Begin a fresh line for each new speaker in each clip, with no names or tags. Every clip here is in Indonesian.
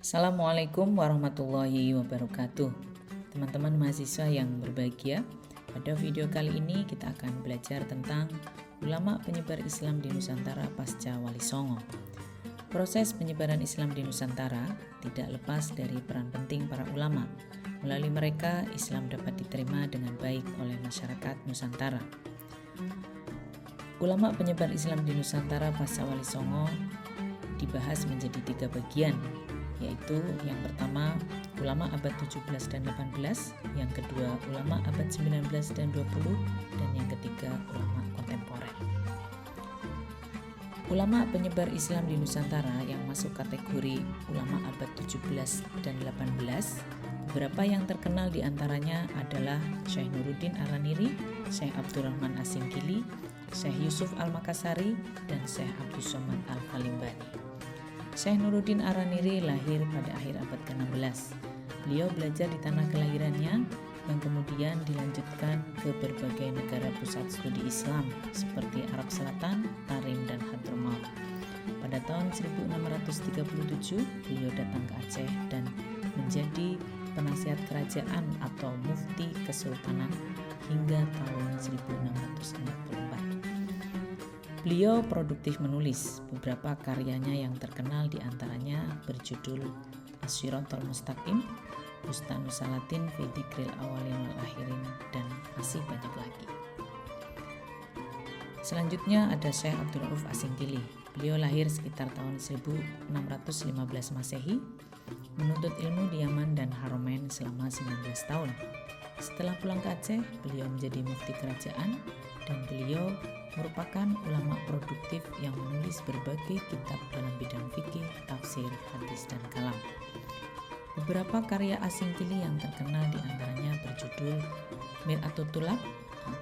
Assalamualaikum warahmatullahi wabarakatuh. Teman-teman mahasiswa yang berbahagia, pada video kali ini kita akan belajar tentang ulama penyebar Islam di Nusantara pasca Wali Songo. Proses penyebaran Islam di Nusantara tidak lepas dari peran penting para ulama. Melalui mereka, Islam dapat diterima dengan baik oleh masyarakat Nusantara. Ulama penyebar Islam di Nusantara pasca Wali Songo dibahas menjadi 3 bagian, yaitu yang pertama ulama abad 17 dan 18, yang kedua ulama abad 19 dan 20, dan yang ketiga ulama kontemporer. Ulama penyebar Islam di Nusantara yang masuk kategori ulama abad 17 dan 18, beberapa yang terkenal diantaranya adalah Syekh Nuruddin Araniri, Syekh Abdurrahman Asingkili, Syekh Yusuf Al-Makassari, dan Syekh Abdus Somad Al-Kalimbani. Syekh Nuruddin Araniri lahir pada akhir abad ke-16. Beliau belajar di tanah kelahirannya yang kemudian dilanjutkan ke berbagai negara pusat studi Islam seperti Arab Selatan, Tarim, dan Hadramaut. Pada tahun 1637, beliau datang ke Aceh dan menjadi penasihat kerajaan atau mufti kesultanan hingga tahun 1644. Beliau produktif menulis. Beberapa karyanya yang terkenal diantaranya berjudul Asyiratul Mustaqim, Bustanus Salatin fi Dzikril Awalin wal Akhirin, dan masih banyak lagi. Selanjutnya ada Syekh Abdul Rauf Asingkili. Beliau lahir sekitar tahun 1615 Masehi, menuntut ilmu di Yaman dan Haromain selama 19 tahun. Setelah pulang ke Aceh, beliau menjadi mufti kerajaan dan beliau merupakan ulama produktif yang menulis berbagai kitab dalam bidang fikih, tafsir, hadis, dan kalam. Beberapa karya Asingkili yang terkenal diantaranya berjudul Mir'atut Tulab,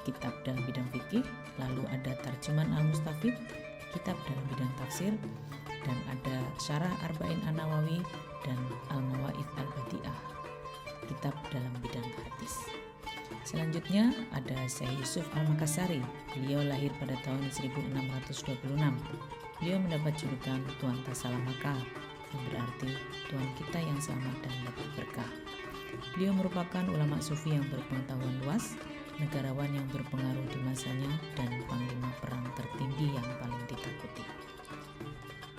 kitab dalam bidang fikih, lalu ada Tarjuman Al-Mustafid, kitab dalam bidang tafsir, dan ada Syarah Arba'in An-Nawawi dan Al-Mawaid Al-Badi'ah, kitab dalam bidang hadis. Selanjutnya ada Syekh Yusuf Al-Makassari. Beliau lahir pada tahun 1626. Beliau mendapat julukan Tuan Tasalam Makkah, yang berarti Tuan kita yang selamat dan dapat berkah. Beliau merupakan ulama sufi yang berpengetahuan luas, negarawan yang berpengaruh di masanya, dan panglima perang tertinggi yang paling ditakuti.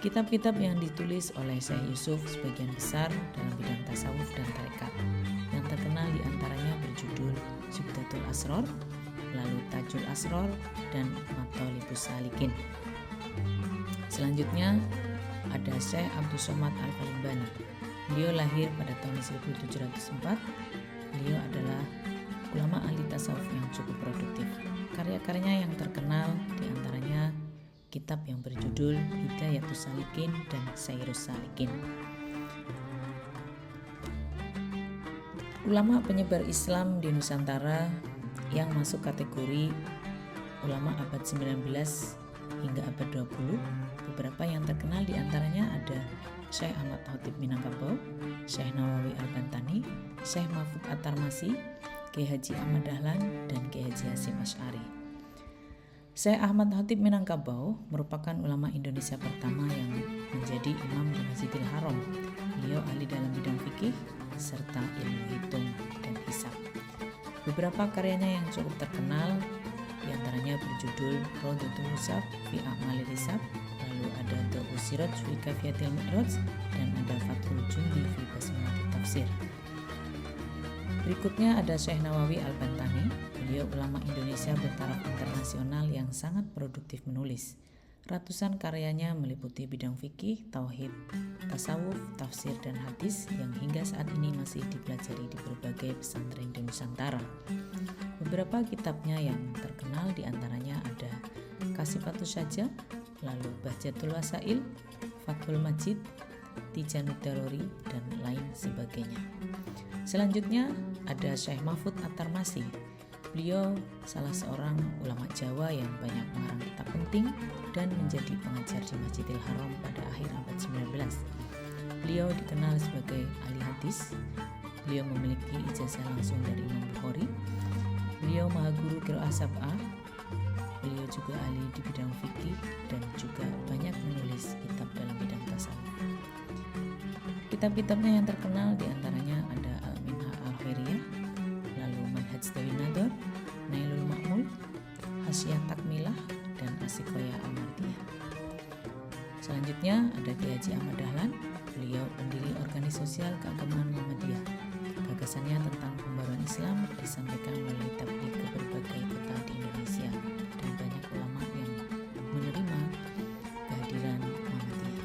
Kitab-kitab yang ditulis oleh Syekh Yusuf sebagian besar dalam bidang tasawuf dan tarekat. Yang terkenal diantaranya berjudul Zubdatul Asror, lalu Tajul Asror, dan Mathalibus Salikin. Selanjutnya ada Syekh Abdus Somad Al-Kalimbani. Beliau lahir pada tahun 1704. Beliau adalah ulama ahli tasawuf yang cukup produktif. Karya-karyanya yang terkenal diantaranya kitab yang berjudul Hidayatus Salikin dan Sairus Salikin. Ulama penyebar Islam di Nusantara yang masuk kategori ulama abad 19 hingga abad 20, beberapa yang terkenal diantaranya ada Syekh Ahmad Khatib Minangkabau, Syekh Nawawi Al-Bantani, Syekh Mahfud At-Tarmasi, Kiai Haji Ahmad Dahlan, dan Kiai Haji Hasyim Asy'ari. Syekh Ahmad Khatib Minangkabau merupakan ulama Indonesia pertama yang menjadi imam di Masjidil Haram. Beliau ahli dalam bidang fikih serta ilmu hitung dan hisab. Beberapa karyanya yang cukup terkenal diantaranya berjudul Rawdatul Musab fi A'malil Hisab, lalu ada Da'us Siraj fi Kafiyatil Mi'raj, dan ada Fathul Jundi fi Basmatul Tafsir. Berikutnya ada Syekh Nawawi Al-Bantani. Beliau ulama Indonesia bertaraf internasional yang sangat produktif menulis. Ratusan karyanya meliputi bidang fikih, tauhid, tasawuf, tafsir, dan hadis yang hingga saat ini masih dipelajari di berbagai pesantren di Nusantara. Beberapa kitabnya yang terkenal diantaranya ada Kasifatus Syajah, lalu Bahjatul Wasail, Fathul Majid, Tijanud Daruri, dan lain sebagainya. Selanjutnya ada Syekh Mahfud At-Tarmasi. Beliau salah seorang ulama Jawa yang banyak mengarang kitab penting dan menjadi pengajar di Masjidil Haram pada akhir abad 19. Beliau dikenal sebagai ahli hadis. Beliau memiliki ijazah langsung dari Imam Bukhari. Beliau maha guru qiraah sab'ah. Beliau juga ahli di bidang fikih dan juga banyak menulis kitab dalam bidang tasawuf. Kitab-kitabnya yang terkenal diantaranya ada Al-Minha Al-Khairiyah, lalu Manhaj Dewi Nador, Nailul Ma'mul, Hasyiah Takmilah, dan Asikoya Al-Mardiyah. Selanjutnya ada Kiai Haji Ahmad Dahlan. Beliau pendiri organisasi sosial keagamaan Muhammadiyah. Gagasannya tentang pembaruan Islam disampaikan melalui tabligh ke berbagai kota di Indonesia, dan banyak ulama yang menerima kehadiran Muhammadiyah.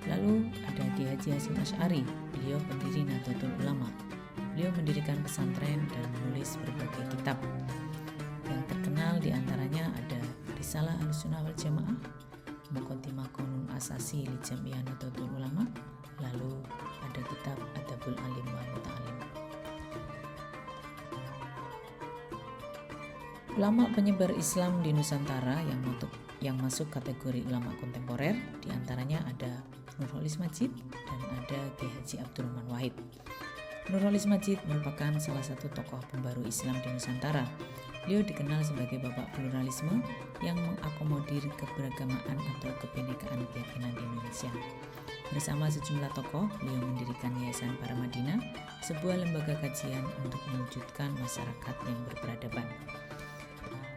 Lalu ada Kiai Haji Hasyim Asy'ari. Beliau pendiri Nahdlatul Ulama. Beliau mendirikan pesantren dan menulis berbagai kitab. Yang terkenal diantaranya ada Risalah Ahlussunnah wal Jamaah, Muqaddimah Qanun Asasi li Jami'ah Nahdlatul Ulama, lalu ada kitab Adabul Alim wa Muta'alim. Ulama penyebar Islam di Nusantara yang masuk kategori ulama kontemporer diantaranya ada Nurholis Majid dan ada Kiai Haji Abdurrahman Wahid. Nurholis Majid merupakan salah satu tokoh pembaru Islam di Nusantara. Beliau dikenal sebagai bapak pluralisme yang mengakomodir keberagamaan atau kebinekaan keyakinan di Indonesia. Bersama sejumlah tokoh, beliau mendirikan Yayasan Para Madinah, sebuah lembaga kajian untuk mewujudkan masyarakat yang berperadaban.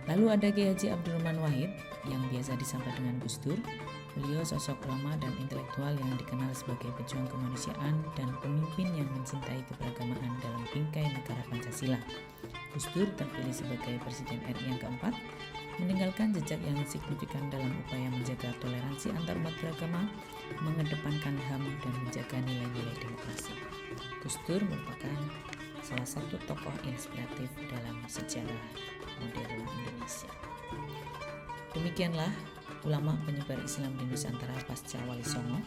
Lalu ada Kiai Haji Abdurrahman Wahid yang biasa disapa dengan Gus Dur. Beliau sosok ulama dan intelektual yang dikenal sebagai pejuang kemanusiaan dan pemimpin yang mencintai keberagamaan dalam bingkai negara Pancasila. Gus Dur terpilih sebagai Presiden RI yang keempat, meninggalkan jejak yang signifikan dalam upaya menjaga toleransi antar umat beragama, mengedepankan HAM, dan menjaga nilai-nilai demokrasi. Gus Dur merupakan salah satu tokoh inspiratif dalam sejarah modern Indonesia. Demikianlah ulama penyebar Islam di Nusantara pasca Wali Songo.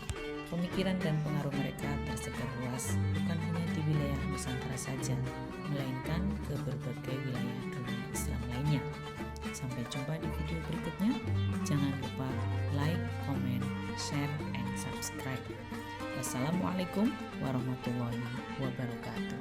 Pemikiran dan pengaruh mereka tersebar luas bukan hanya di wilayah Nusantara saja, melainkan ke berbagai wilayah dunia Islam lainnya. Sampai jumpa di video berikutnya. Jangan lupa like, comment, share, and subscribe. Wassalamualaikum warahmatullahi wabarakatuh.